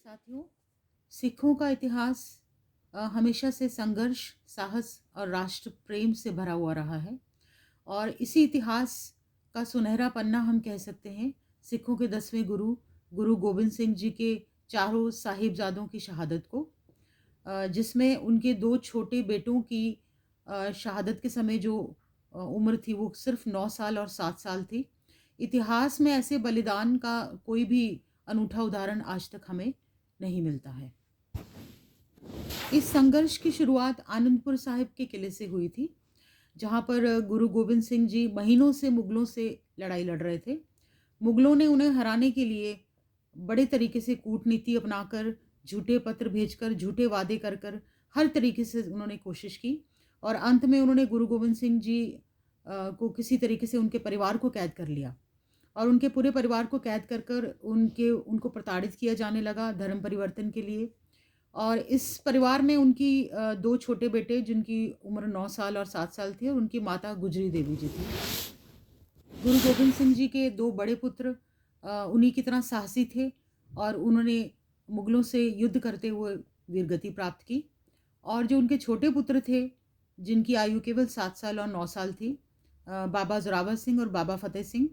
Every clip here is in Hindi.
साथियों, सिखों का इतिहास हमेशा से संघर्ष, साहस और राष्ट्र प्रेम से भरा हुआ रहा है। और इसी इतिहास का सुनहरा पन्ना हम कह सकते हैं सिखों के 10वें गुरु, गुरु गोबिंद सिंह जी के चारों साहिबजादों की शहादत को, जिसमें उनके 2 छोटे बेटों की शहादत के समय जो उम्र थी वो सिर्फ़ 9 साल और 7 साल थी। इतिहास में ऐसे बलिदान का कोई भी अनूठा उदाहरण आज तक हमें नहीं मिलता है। इस संघर्ष की शुरुआत आनंदपुर साहिब के किले से हुई थी, जहाँ पर गुरु गोबिंद सिंह जी महीनों से मुगलों से लड़ाई लड़ रहे थे। मुगलों ने उन्हें हराने के लिए बड़े तरीके से कूटनीति अपनाकर, झूठे पत्र भेजकर, झूठे वादे कर कर हर तरीके से उन्होंने कोशिश की और अंत में उन्होंने गुरु गोबिंद सिंह जी को किसी तरीके से उनके परिवार को कैद कर लिया और उनके पूरे परिवार को कैद कर कर उनको प्रताड़ित किया जाने लगा धर्म परिवर्तन के लिए। और इस परिवार में उनकी 2 छोटे बेटे जिनकी उम्र 9 साल और 7 साल थी और उनकी माता गुजरी देवी जी थी। गुरु गोबिंद सिंह जी के 2 बड़े पुत्र उन्हीं की तरह साहसी थे और उन्होंने मुगलों से युद्ध करते हुए वीरगति प्राप्त की। और जो उनके छोटे पुत्र थे, जिनकी आयु केवल 7 साल और 9 साल थी, बाबा ज़ोरावर सिंह और बाबा फ़तेह सिंह,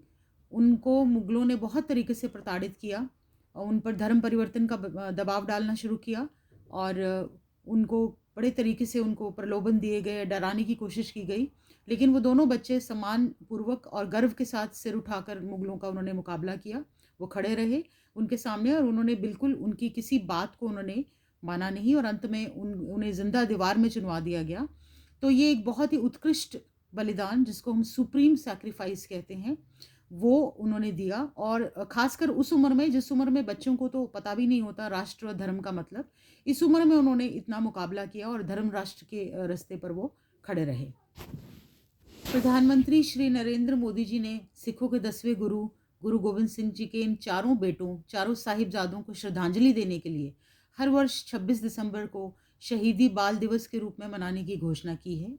उनको मुगलों ने बहुत तरीके से प्रताड़ित किया और उन पर धर्म परिवर्तन का दबाव डालना शुरू किया और उनको बड़े तरीके से उनको प्रलोभन दिए गए, डराने की कोशिश की गई। लेकिन वो दोनों बच्चे सम्मानपूर्वक और गर्व के साथ सिर उठाकर मुगलों का उन्होंने मुकाबला किया। वो खड़े रहे उनके सामने और उन्होंने बिल्कुल उनकी किसी बात को उन्होंने माना नहीं और अंत में उन्हें ज़िंदा दीवार में चुनवा दिया गया। तो ये एक बहुत ही उत्कृष्ट बलिदान जिसको हम सुप्रीम सैक्रिफाइस कहते हैं, वो उन्होंने दिया। और ख़ासकर उस उम्र में, जिस उम्र में बच्चों को तो पता भी नहीं होता राष्ट्र और धर्म का मतलब, इस उम्र में उन्होंने इतना मुकाबला किया और धर्म राष्ट्र के रास्ते पर वो खड़े रहे। प्रधानमंत्री श्री नरेंद्र मोदी जी ने सिखों के 10वें गुरु, गुरु गोबिंद सिंह जी के इन चारों बेटों, चारों साहिबजादों को श्रद्धांजलि देने के लिए हर वर्ष 26 दिसंबर को शहीदी बाल दिवस के रूप में मनाने की घोषणा की है।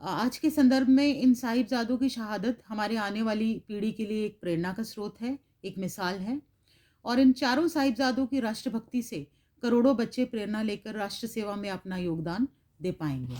आज के संदर्भ में इन साहिबजादों की शहादत हमारे आने वाली पीढ़ी के लिए एक प्रेरणा का स्रोत है, एक मिसाल है। और इन चारों साहिबजादों की राष्ट्रभक्ति से करोड़ों बच्चे प्रेरणा लेकर राष्ट्र सेवा में अपना योगदान दे पाएंगे।